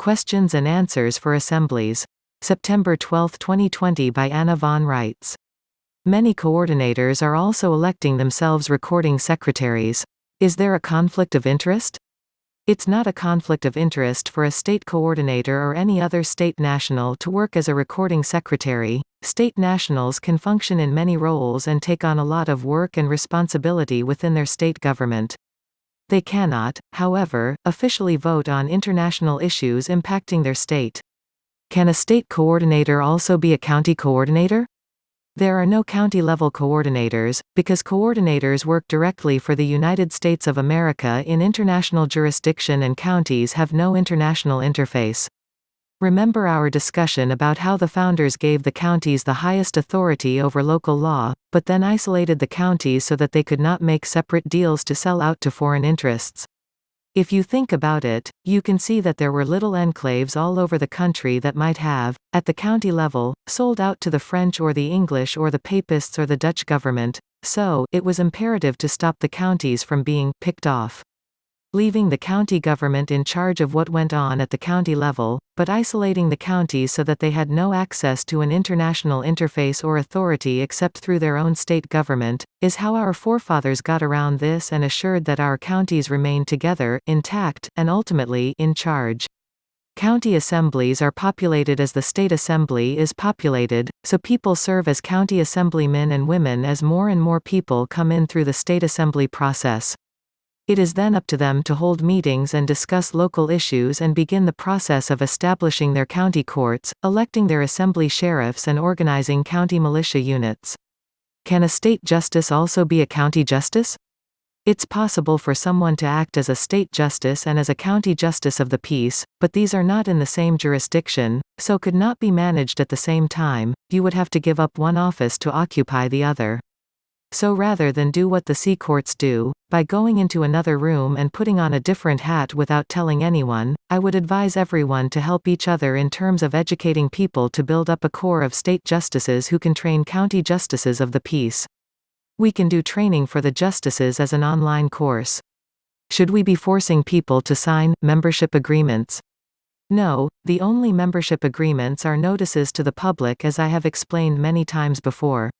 Questions and Answers for Assemblies. September 12, 2020 by Anna von Reitz. Many coordinators are also electing themselves recording secretaries. Is there a conflict of interest? It's not a conflict of interest for a state coordinator or any other state national to work as a recording secretary. State nationals can function in many roles and take on a lot of work and responsibility within their state government. They cannot, however, officially vote on international issues impacting their state. Can a state coordinator also be a county coordinator? There are no county-level coordinators, because coordinators work directly for the United States of America in international jurisdiction and counties have no international interface. Remember our discussion about how the founders gave the counties the highest authority over local law, but then isolated the counties so that they could not make separate deals to sell out to foreign interests. If you think about it, you can see that there were little enclaves all over the country that might have, at the county level, sold out to the French or the English or the Papists or the Dutch government, so it was imperative to stop the counties from being picked off. Leaving the county government in charge of what went on at the county level, but isolating the counties so that they had no access to an international interface or authority except through their own state government, is how our forefathers got around this and assured that our counties remained together, intact, and ultimately, in charge. County assemblies are populated as the state assembly is populated, so people serve as county assemblymen and women as more and more people come in through the state assembly process. It is then up to them to hold meetings and discuss local issues and begin the process of establishing their county courts, electing their assembly sheriffs and organizing county militia units. Can a state justice also be a county justice? It's possible for someone to act as a state justice and as a county justice of the peace, but these are not in the same jurisdiction, so could not be managed at the same time. You would have to give up one office to occupy the other. So rather than do what the sea courts do, by going into another room and putting on a different hat without telling anyone, I would advise everyone to help each other in terms of educating people to build up a corps of state justices who can train county justices of the peace. We can do training for the justices as an online course. Should we be forcing people to sign membership agreements? No, the only membership agreements are notices to the public, as I have explained many times before.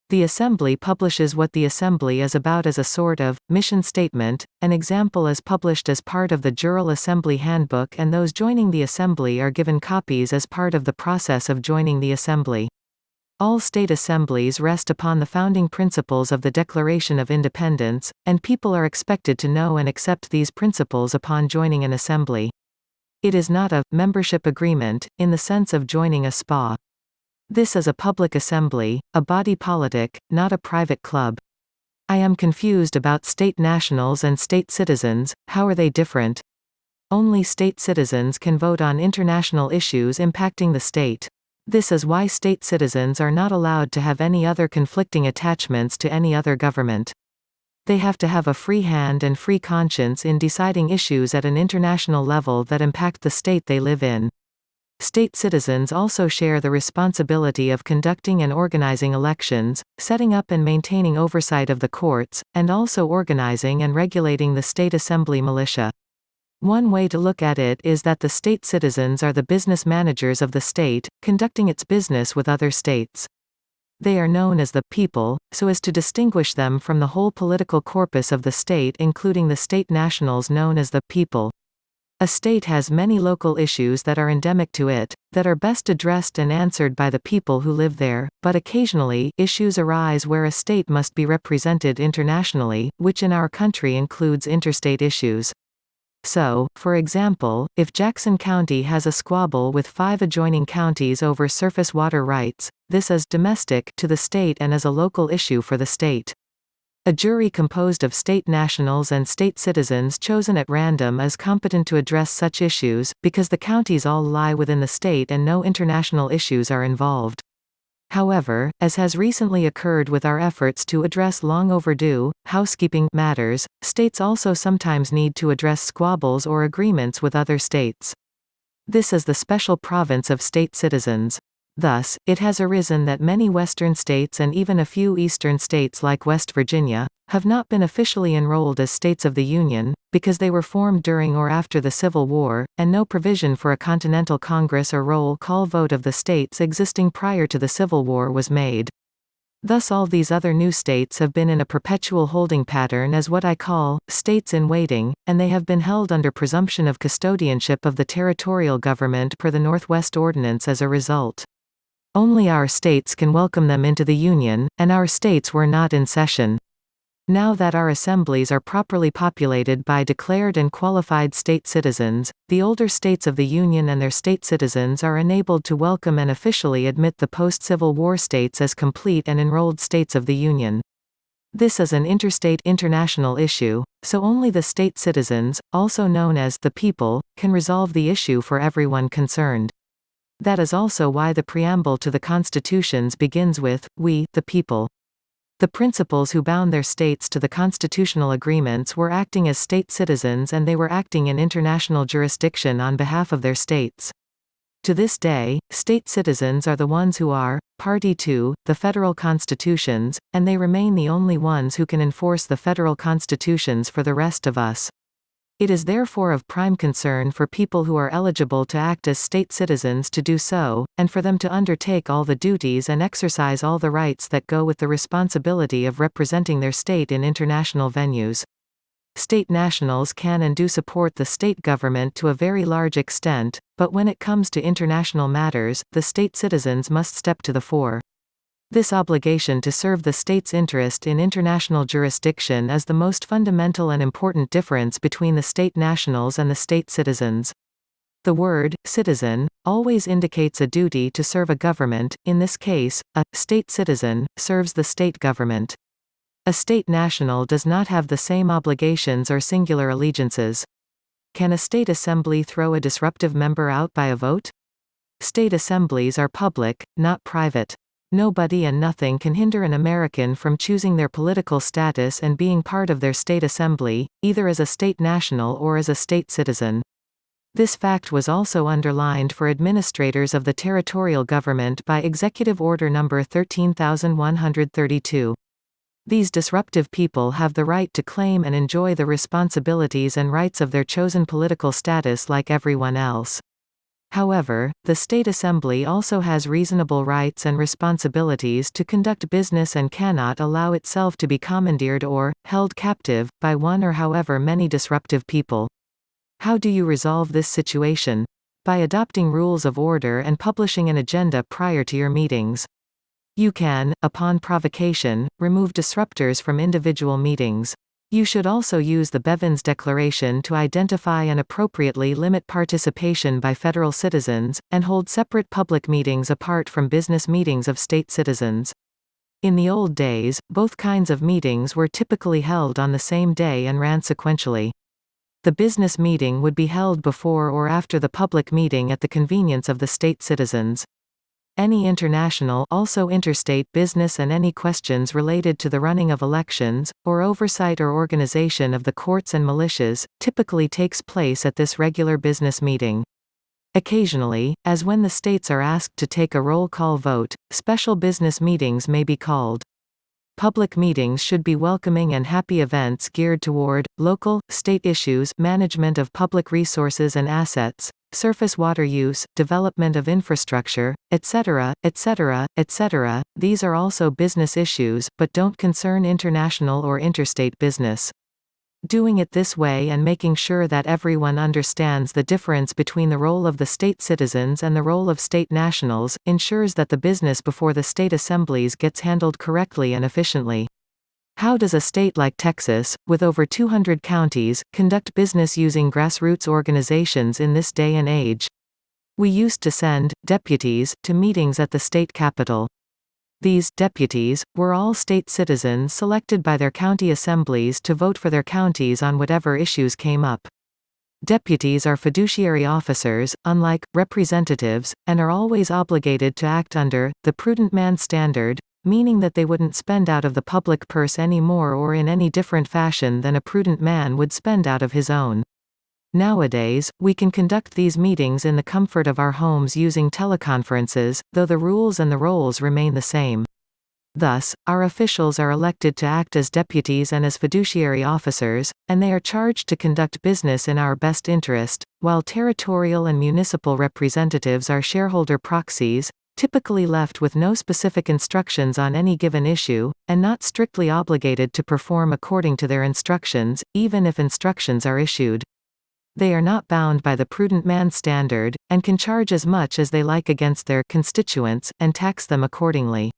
The Assembly publishes what the Assembly is about as a sort of mission statement. An example is published as part of the Jural Assembly Handbook, and those joining the Assembly are given copies as part of the process of joining the Assembly. All state assemblies rest upon the founding principles of the Declaration of Independence, and people are expected to know and accept these principles upon joining an assembly. It is not a membership agreement, in the sense of joining a SPA. This is a public assembly, a body politic, not a private club. I am confused about state nationals and state citizens. How are they different? Only state citizens can vote on international issues impacting the state. This is why state citizens are not allowed to have any other conflicting attachments to any other government. They have to have a free hand and free conscience in deciding issues at an international level that impact the state they live in. State citizens also share the responsibility of conducting and organizing elections, setting up and maintaining oversight of the courts, and also organizing and regulating the state assembly militia. One way to look at it is that the state citizens are the business managers of the state, conducting its business with other states. They are known as the people, so as to distinguish them from the whole political corpus of the state, including the state nationals known as the people. A state has many local issues that are endemic to it, that are best addressed and answered by the people who live there, but occasionally, issues arise where a state must be represented internationally, which in our country includes interstate issues. So, for example, if Jackson County has a squabble with 5 adjoining counties over surface water rights, this is domestic to the state and is a local issue for the state. A jury composed of state nationals and state citizens chosen at random is competent to address such issues, because the counties all lie within the state and no international issues are involved. However, as has recently occurred with our efforts to address long overdue housekeeping matters, states also sometimes need to address squabbles or agreements with other states. This is the special province of state citizens. Thus, it has arisen that many western states and even a few eastern states like West Virginia, have not been officially enrolled as states of the Union, because they were formed during or after the Civil War, and no provision for a Continental Congress or roll call vote of the states existing prior to the Civil War was made. Thus all these other new states have been in a perpetual holding pattern as what I call states in waiting, and they have been held under presumption of custodianship of the territorial government per the Northwest Ordinance as a result. Only our states can welcome them into the Union, and our states were not in session. Now that our assemblies are properly populated by declared and qualified state citizens, the older states of the Union and their state citizens are enabled to welcome and officially admit the post-Civil War states as complete and enrolled states of the Union. This is an interstate international issue, so only the state citizens, also known as the people, can resolve the issue for everyone concerned. That is also why the preamble to the constitutions begins with, "We, the people." The principals who bound their states to the constitutional agreements were acting as state citizens, and they were acting in international jurisdiction on behalf of their states. To this day, state citizens are the ones who are party to the federal constitutions, and they remain the only ones who can enforce the federal constitutions for the rest of us. It is therefore of prime concern for people who are eligible to act as state citizens to do so, and for them to undertake all the duties and exercise all the rights that go with the responsibility of representing their state in international venues. State nationals can and do support the state government to a very large extent, but when it comes to international matters, the state citizens must step to the fore. This obligation to serve the state's interest in international jurisdiction is the most fundamental and important difference between the state nationals and the state citizens. The word citizen always indicates a duty to serve a government. In this case, a state citizen serves the state government. A state national does not have the same obligations or singular allegiances. Can a state assembly throw a disruptive member out by a vote? State assemblies are public, not private. Nobody and nothing can hinder an American from choosing their political status and being part of their state assembly, either as a state national or as a state citizen. This fact was also underlined for administrators of the territorial government by Executive Order No. 13132. These disruptive people have the right to claim and enjoy the responsibilities and rights of their chosen political status like everyone else. However, the state assembly also has reasonable rights and responsibilities to conduct business and cannot allow itself to be commandeered or held captive by one or however many disruptive people. How do you resolve this situation? By adopting rules of order and publishing an agenda prior to your meetings. You can, upon provocation, remove disruptors from individual meetings. You should also use the Bevins Declaration to identify and appropriately limit participation by federal citizens, and hold separate public meetings apart from business meetings of state citizens. In the old days, both kinds of meetings were typically held on the same day and ran sequentially. The business meeting would be held before or after the public meeting at the convenience of the state citizens. Any international, also interstate business and any questions related to the running of elections, or oversight or organization of the courts and militias, typically takes place at this regular business meeting. Occasionally, as when the states are asked to take a roll call vote, special business meetings may be called. Public meetings should be welcoming and happy events geared toward local, state issues, management of public resources and assets, surface water use, development of infrastructure, etc., etc., etc. These are also business issues, but don't concern international or interstate business. Doing it this way and making sure that everyone understands the difference between the role of the state citizens and the role of state nationals ensures that the business before the state assemblies gets handled correctly and efficiently. How does a state like Texas, with over 200 counties, conduct business using grassroots organizations in this day and age? We used to send deputies to meetings at the state capitol. These deputies were all state citizens selected by their county assemblies to vote for their counties on whatever issues came up. Deputies are fiduciary officers, unlike representatives, and are always obligated to act under the prudent man standard, meaning that they wouldn't spend out of the public purse any more or in any different fashion than a prudent man would spend out of his own. Nowadays, we can conduct these meetings in the comfort of our homes using teleconferences, though the rules and the roles remain the same. Thus, our officials are elected to act as deputies and as fiduciary officers, and they are charged to conduct business in our best interest, while territorial and municipal representatives are shareholder proxies, typically left with no specific instructions on any given issue, and not strictly obligated to perform according to their instructions, even if instructions are issued. They are not bound by the prudent man standard, and can charge as much as they like against their constituents, and tax them accordingly.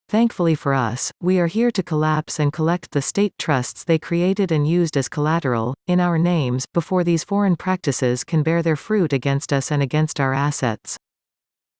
Thankfully for us, we are here to collapse and collect the state trusts they created and used as collateral, in our names, before these foreign practices can bear their fruit against us and against our assets.